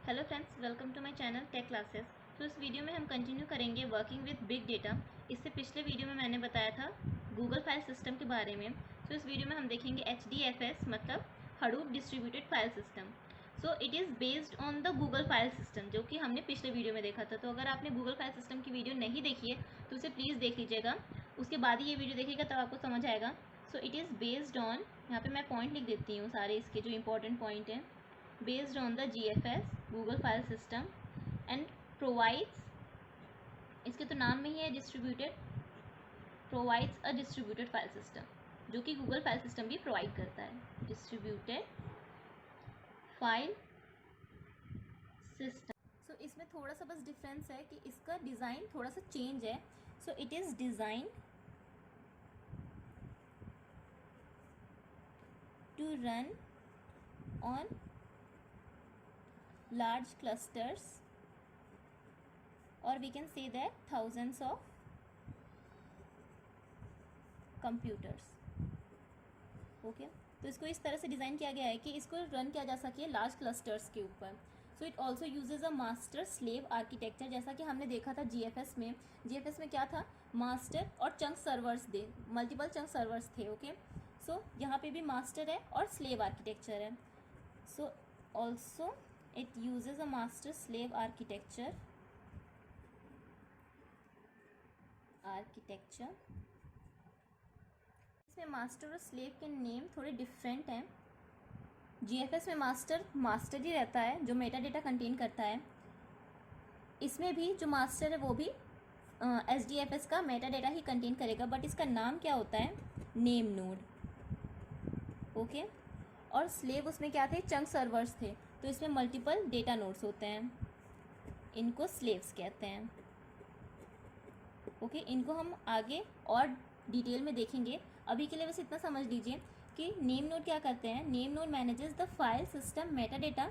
Hello friends, welcome to my channel tech classes. तो इस video में हम कंटिन्यू करेंगे वर्किंग विद बिग डेटा। इससे पिछले वीडियो में मैंने बताया था गूगल फाइल सिस्टम के बारे में। तो इस वीडियो में हम देखेंगे HDFS मतलब Hadoop distributed file system. So it is based on the Google file system, जो कि हमने पिछले वीडियो में देखा था। तो अगर आपने गूगल फाइल सिस्टम की वीडियो नहीं देखी है तो उसे प्लीज़ देख लीजिएगा, उसके बाद ही ये वीडियो देखिएगा, तब आपको समझ आएगा। सो इट इज़ बेस्ड ऑन, यहाँ पे मैं पॉइंट लिख देती हूँ सारे इसके जो इंपॉर्टेंट पॉइंट हैं। Based on the GFS Google File System and provides, इसके तो नाम में ही है distributed, provides a distributed file system, जो कि गूगल फाइल सिस्टम भी प्रोवाइड करता है। Distributed file system. सो इसमें थोड़ा सा बस डिफरेंस है कि इसका डिज़ाइन थोड़ा सा चेंज है। So it is design to run on large clusters, or we can say that thousands of computers. Okay तो इसको इस तरह से डिज़ाइन किया गया है कि इसको रन किया जा सके लार्ज क्लस्टर्स के ऊपर। So it also usage a master slave architecture, जैसा कि हमने देखा था GFS में। GFS में क्या था, मास्टर और चंक सर्वर्स थे, मल्टीपल चंक सर्वर्स थे। ओके सो यहाँ पे भी मास्टर है और स्लेव आर्किटेक्चर है। So also it uses a master slave architecture इसमें मास्टर और स्लेव के नेम थोड़े डिफरेंट हैं। GFS में मास्टर ही रहता है जो मेटा डेटा कंटेन करता है। इसमें भी जो मास्टर है वो भी HDFS का मेटा डेटा ही कंटेन करेगा, बट इसका नाम क्या होता है, नेम नोड। ओके और स्लेव उसमें क्या थे, चंक सर्वर्स थे। तो इसमें मल्टीपल डेटा नोड्स होते हैं, इनको स्लेव्स कहते हैं। ओके इनको हम आगे और डिटेल में देखेंगे। अभी के लिए बस इतना समझ लीजिए कि नेम नोड क्या करते हैं। Name node manages the file system Meta data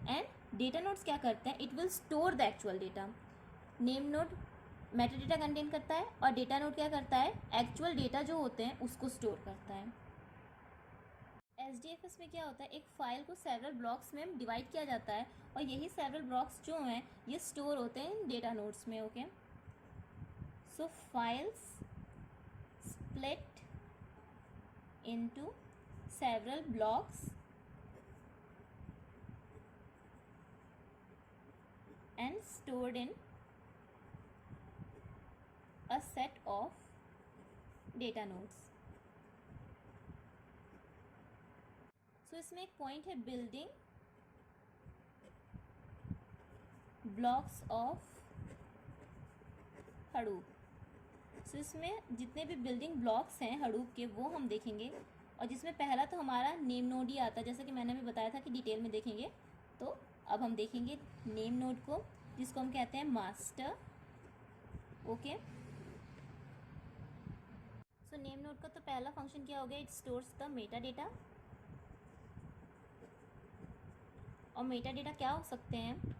and data nodes क्या करते हैं, it will store the actual data. Name node Meta data contain करता है और डेटा नोड क्या करता है, एक्चुअल डेटा जो होते हैं उसको स्टोर करता है। HDFS में क्या होता है, एक फाइल को सेवरल ब्लॉक्स में डिवाइड किया जाता है और यही सेवरल ब्लॉक्स जो हैं ये स्टोर होते हैं इन डेटा नोड्स में। Okay so files split into several blocks and stored in a set of data nodes. So इसमें एक पॉइंट है, building blocks of Hadoop. So इसमें जितने भी बिल्डिंग ब्लॉक्स हैं हडूप के वो हम देखेंगे, और जिसमें पहला तो हमारा नेम नोड ही आता है, जैसा कि मैंने अभी बताया था कि डिटेल में देखेंगे। तो अब हम देखेंगे नेम नोड को, जिसको हम कहते हैं master. Okay so name node का तो पहला फंक्शन क्या हो गया, it stores the Meta data. और मेटा डेटा क्या हो सकते हैं,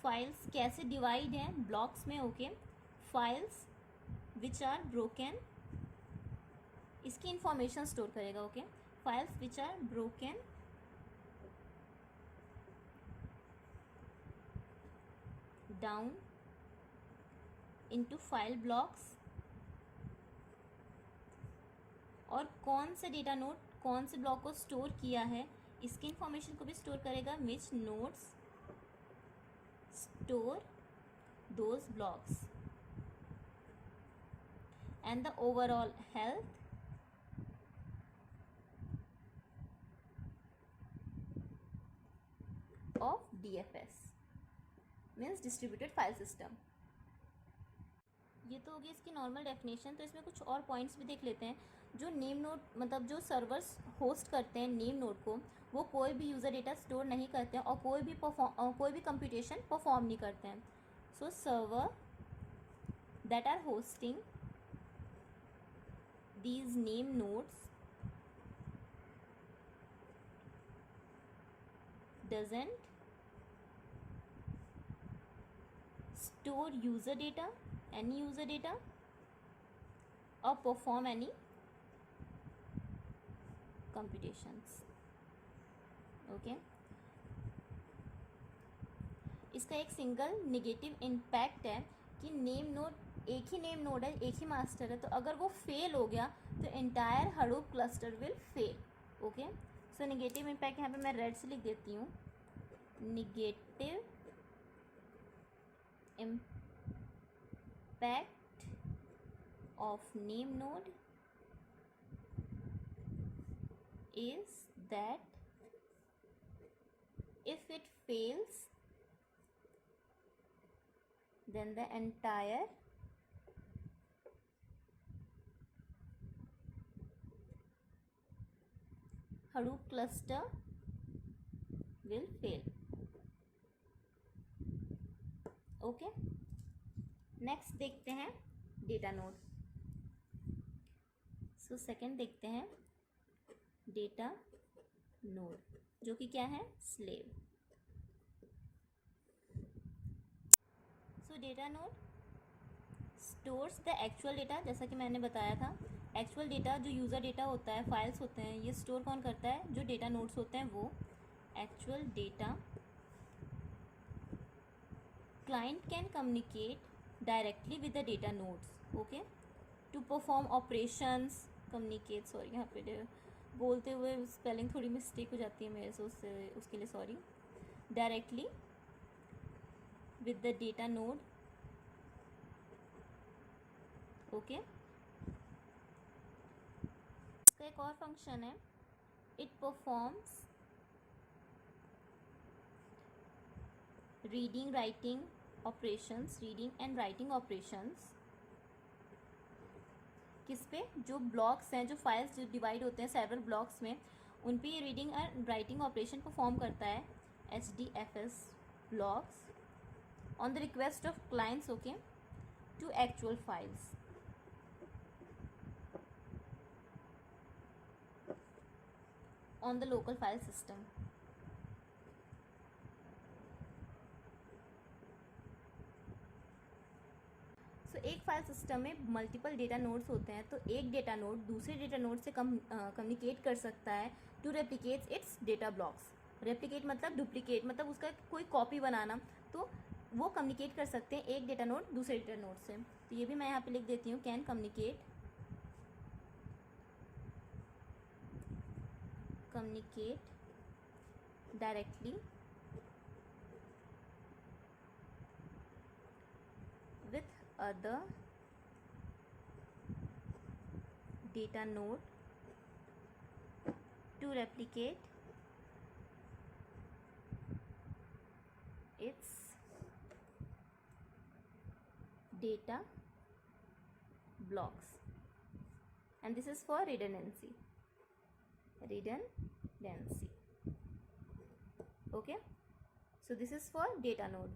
फाइल्स कैसे डिवाइड हैं ब्लॉक्स में। Okay files which are broken, इसकी इंफॉर्मेशन स्टोर करेगा। Okay files which are broken down into file blocks, और कौन से डेटा नोड कौन से ब्लॉक को स्टोर किया है इसकी इंफॉर्मेशन को भी स्टोर करेगा। विच nodes store those blocks and the overall health of DFS means distributed file system। ये तो होगी इसकी नॉर्मल डेफिनेशन। तो इसमें कुछ और पॉइंट्स भी देख लेते हैं। जो नेम नोड मतलब जो सर्वर्स होस्ट करते हैं नेम नोड को, वो कोई भी यूज़र डेटा स्टोर नहीं करते हैं और कोई भी कंप्यूटेशन परफॉर्म नहीं करते हैं। So server that are hosting these name nodes doesn't store user data, any user data, or perform any computations. Okay इसका एक सिंगल नेगेटिव इम्पैक्ट है कि नेम नोड, एक ही नेम नोड है, एक ही मास्टर है, तो अगर वो फेल हो गया तो entire Hadoop cluster will fail. Okay, so negative impact यहाँ पे मैं रेड से लिख देती हूँ। Negative impact of name node is that if it fails, then the entire Hadoop cluster will fail. Okay, next देखते हैं डेटा नोड। सो सेकंड देखते हैं डेटा नोड, जो कि क्या है, slave. So data node stores the actual data, जैसा कि मैंने बताया था, एक्चुअल डेटा जो यूज़र डेटा होता है, फाइल्स होते हैं, ये स्टोर कौन करता है, जो डेटा नोड्स होते हैं वो। Actual data client can communicate directly with the data nodes, okay, to perform operations, communicate, sorry यहाँ पे बोलते हुए स्पेलिंग थोड़ी मिस्टेक हो जाती है मेरे से, उसके लिए sorry. Directly with the data node, okay. इसका एक और फंक्शन है, it performs reading writing operations, reading and writing operations. किस पे, जो ब्लॉक्स हैं, जो फाइल्स जो डिवाइड होते हैं सेवरल ब्लॉक्स में, उन पे ये reading and writing operation perform करता है, HDFS blocks, on the request of clients, okay, to actual files. On the local file system. So एक फाइल सिस्टम में मल्टीपल डेटा नोड्स होते हैं, तो एक डेटा नोड दूसरे डेटा नोड से कम्युनिकेट कर सकता है to replicate its data blocks. Replicate मतलब डुप्लीकेट, मतलब उसका कोई कॉपी बनाना, तो वो कम्युनिकेट कर सकते हैं एक डेटा नोड दूसरे डेटा नोड से। तो ये भी मैं यहाँ पे लिख देती हूँ, can communicate directly with other data node to replicate its data blocks, and this is for redundancy. Okay, so this is for data node.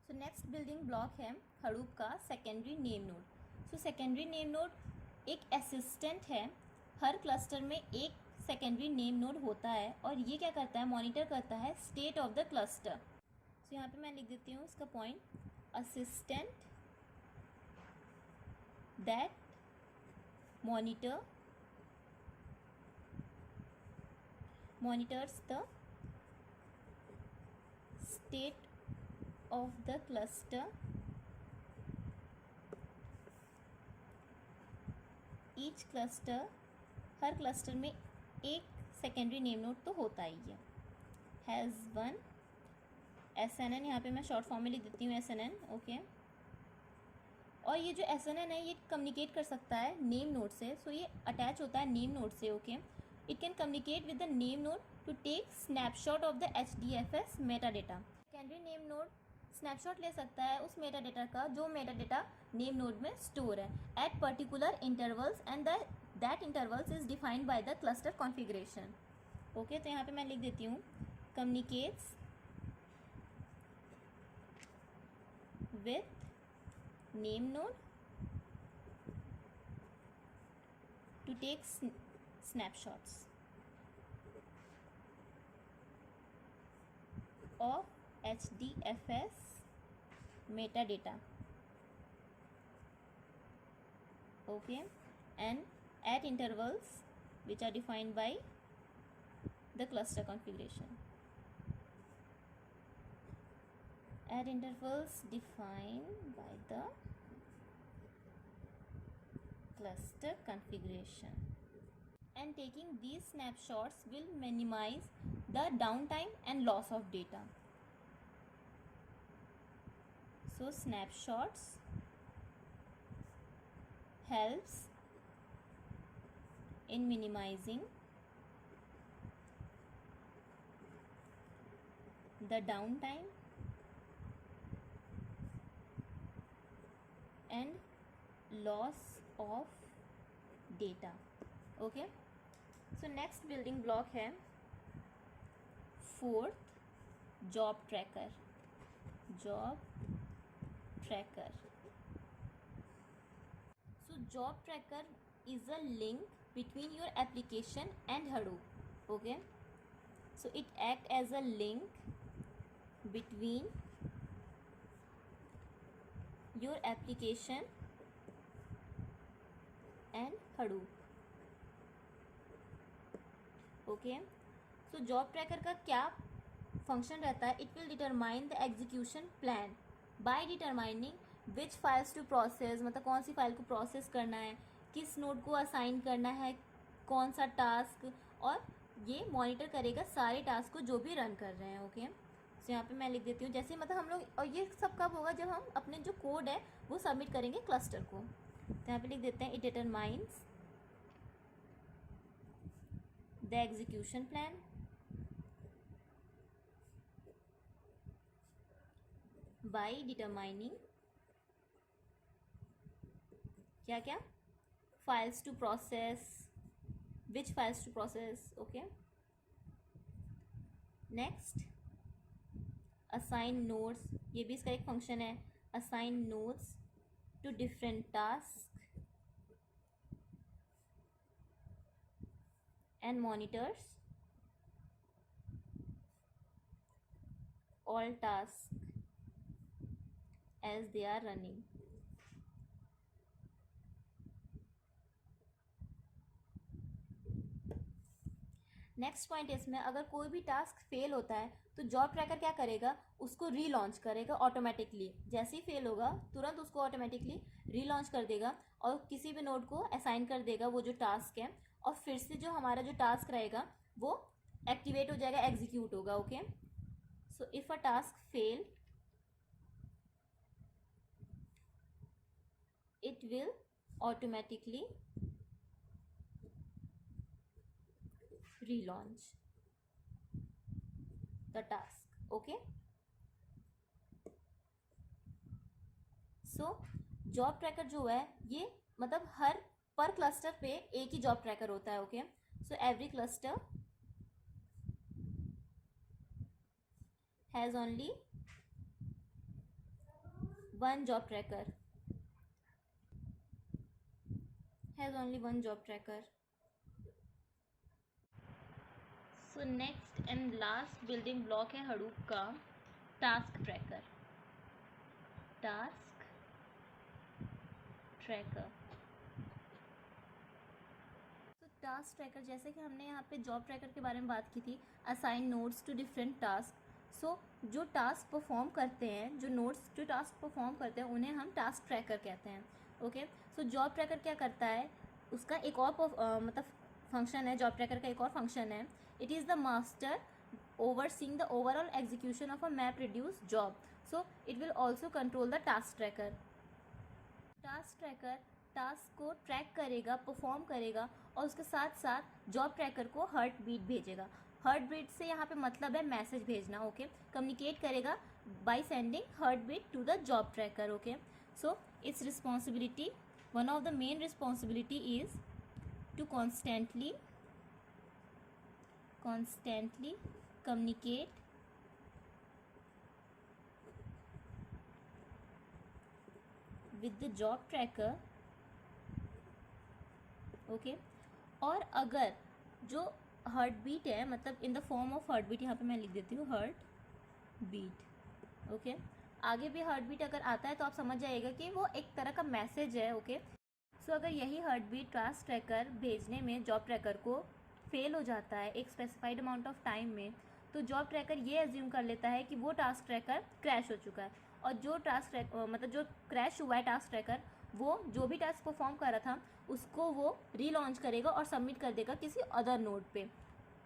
So next building block है हडूप का secondary name node. So secondary name node एक assistant है, हर cluster में एक secondary name node होता है, और ये क्या करता है, मॉनिटर करता है स्टेट ऑफ द क्लस्टर। सो यहाँ पे मैं लिख देती हूँ इसका point, assistant that monitors the state of the cluster, each cluster, her cluster में एक सेकेंडरी नेम नोड तो होता ही है, हैज़ वन SNN, यहाँ पे मैं शॉर्ट फॉर्म में लिख देती हूँ SNN, ओके। और ये जो SNN है ये कम्युनिकेट कर सकता है नेम नोड से, सो ये अटैच होता है नेम नोड से, okay. It can communicate with the name node to take snapshot of the HDFS metadata. Secondary name node snapshot ले सकता है उस मेटा डेटा का जो मेटा डेटा नेम नोड में स्टोर है at particular intervals, and that intervals is defined by the cluster configuration, okay. तो यहाँ पे मैं लिख देती हूँ, communicates with name node to take snapshots of HDFS metadata, okay, and at intervals which are defined by the cluster configuration. at intervals defined by the cluster configuration, and taking these snapshots will minimize the downtime and loss of data. So snapshots helps in minimizing the downtime and loss of data. Okay, so next building block है fourth, job tracker. Job tracker. So job tracker is a link between your application and Hadoop. Okay, so it acts as a link between your application and Hadoop. Okay, so job tracker का क्या function रहता है? It will determine the execution plan by determining which files to process, मतलब कौन सी file को process करना है, किस नोड को असाइन करना है, कौन सा टास्क, और ये मॉनिटर करेगा सारे टास्क को जो भी रन कर रहे हैं. ओके, तो यहाँ पे मैं लिख देती हूँ जैसे मतलब हम लोग, और ये सब कब होगा? जब हम अपने जो कोड है वो सबमिट करेंगे क्लस्टर को. तो यहाँ पे लिख देते हैं it determines the execution plan by determining क्या क्या files to process, which files to process. Okay, next assign nodes, ये भी इसका एक फंक्शन है. assign nodes to different tasks and monitors all tasks as they are running. Next point इसमें, अगर कोई भी टास्क फेल होता है तो जॉब ट्रैकर क्या करेगा? उसको रीलॉन्च करेगा ऑटोमेटिकली. जैसे ही फेल होगा तुरंत उसको ऑटोमेटिकली रीलॉन्च कर देगा और किसी भी नोड को असाइन कर देगा वो जो टास्क है, और फिर से जो हमारा जो टास्क रहेगा वो एक्टिवेट हो जाएगा, एग्जीक्यूट होगा. Okay, so if a task fail it will automatically relaunch the task. Okay, so job tracker जो है ये मतलब हर पर क्लस्टर पे एक ही जॉब ट्रैकर होता है. Okay, so every cluster has only one job tracker. Has only one job tracker. So next and last building block है Hadoop का task tracker. Task tracker. तो टास्क ट्रैकर, जैसे कि हमने यहाँ पे जॉब ट्रैकर के बारे में बात की थी, assign nodes to different task. So जो टास्क परफॉर्म करते हैं, जो नोड्स जो टास्क परफॉर्म करते हैं उन्हें हम टास्क ट्रैकर कहते हैं. ओके, सो जॉब ट्रैकर क्या करता है? उसका एक और मतलब फंक्शन है. जॉब ट्रैकर का एक और फंक्शन है. It is the master overseeing the overall execution of a map reduce job. So it will also control the task tracker. task tracker task को ट्रैक करेगा, परफॉर्म करेगा, और उसके साथ साथ जॉब ट्रैकर को हार्ट बीट भेजेगा. हार्ट बीट से यहाँ पे मतलब है मैसेज भेजना. ओके, कम्युनिकेट करेगा by sending heartbeat to the job tracker. Okay, so its responsibility, one of the main responsibility is to constantly communicate with the job tracker. Okay, और अगर जो हार्ट बीट है, मतलब in the form of heart beat, यहाँ पे मैं लिख देती हूँ हार्ट बीट. ओके, आगे भी हार्ट बीट अगर आता है तो आप समझ जाइएगा कि वो एक तरह का मैसेज है. ओके, सो अगर यही हार्ट बीट टास्क ट्रैकर भेजने में जॉब ट्रैकर को फेल हो जाता है एक स्पेसिफाइड अमाउंट ऑफ टाइम में, तो जॉब ट्रैकर ये एज्यूम कर लेता है कि वो टास्क ट्रैकर क्रैश हो चुका है, और जो मतलब जो क्रैश हुआ है टास्क ट्रैकर, वो जो भी टास्क परफॉर्म कर रहा था उसको वो रीलॉन्च करेगा और सबमिट कर देगा किसी अदर नोड पे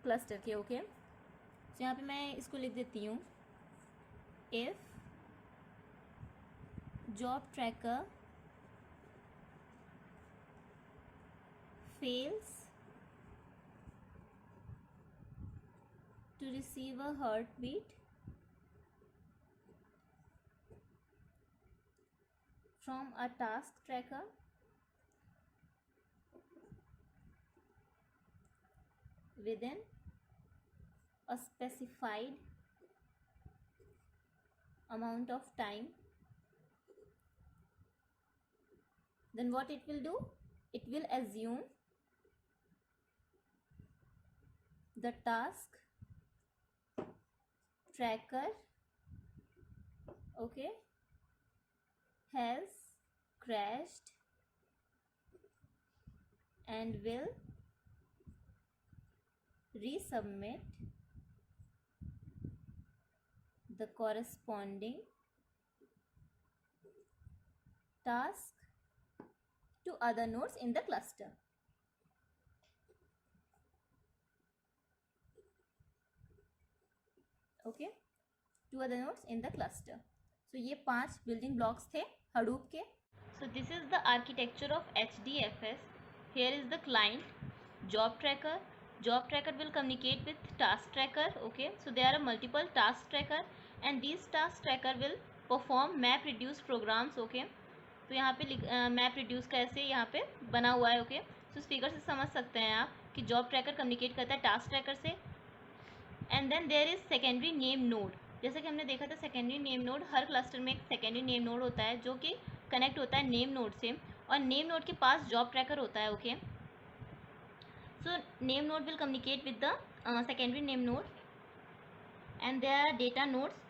क्लस्टर के। ओके, तो यहाँ पे मैं इसको लिख देती हूँ, if job tracker fails to receive a heartbeat from a task tracker within a specified amount of time, then what it will do? It will assume the task tracker, okay, has crashed and will resubmit the corresponding task to other nodes in the cluster. Okay, to other nodes in the cluster. So ये 5 building blocks थे Hadoop के. So this is the architecture of HDFS. Here is the client, job tracker. Job tracker will communicate with task tracker. Okay, so there are multiple task tracker and these task tracker will perform map reduce programs. Okay, तो यहाँ पे map reduce कैसे यहाँ पे बना हुआ है। Okay, तो इस फिगर से समझ सकते हैं आप कि जॉब ट्रैकर कम्युनिकेट करता है टास्क ट्रैकर से। And then there is secondary name node. जैसे कि हमने देखा था सेकेंडरी नेम नोड, हर क्लस्टर में एक सेकेंडरी नेम नोड होता है जो कि कनेक्ट होता है नेम नोड से, और नेम नोड के पास जॉब ट्रैकर होता है। Okay, so name node will communicate with the secondary name node and there are data nodes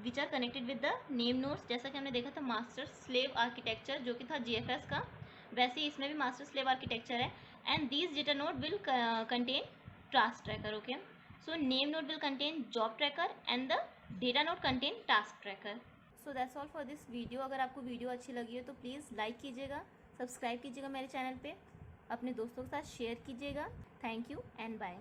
which are connected with the name nodes. जैसा कि हमने देखा था मास्टर स्लेव आर्किटेक्चर जो कि था GFS का, वैसे ही इसमें भी मास्टर स्लेव आर्किटेक्चर है। And these data node will contain task tracker. Okay, so name node will contain job tracker and the data node contain task tracker. So that's all for this video. अगर आपको video अच्छी लगी हो तो please like कीजिएगा, subscribe कीजिएगा मेरे channel पे, अपने दोस्तों के साथ शेयर कीजिएगा। Thank you and bye.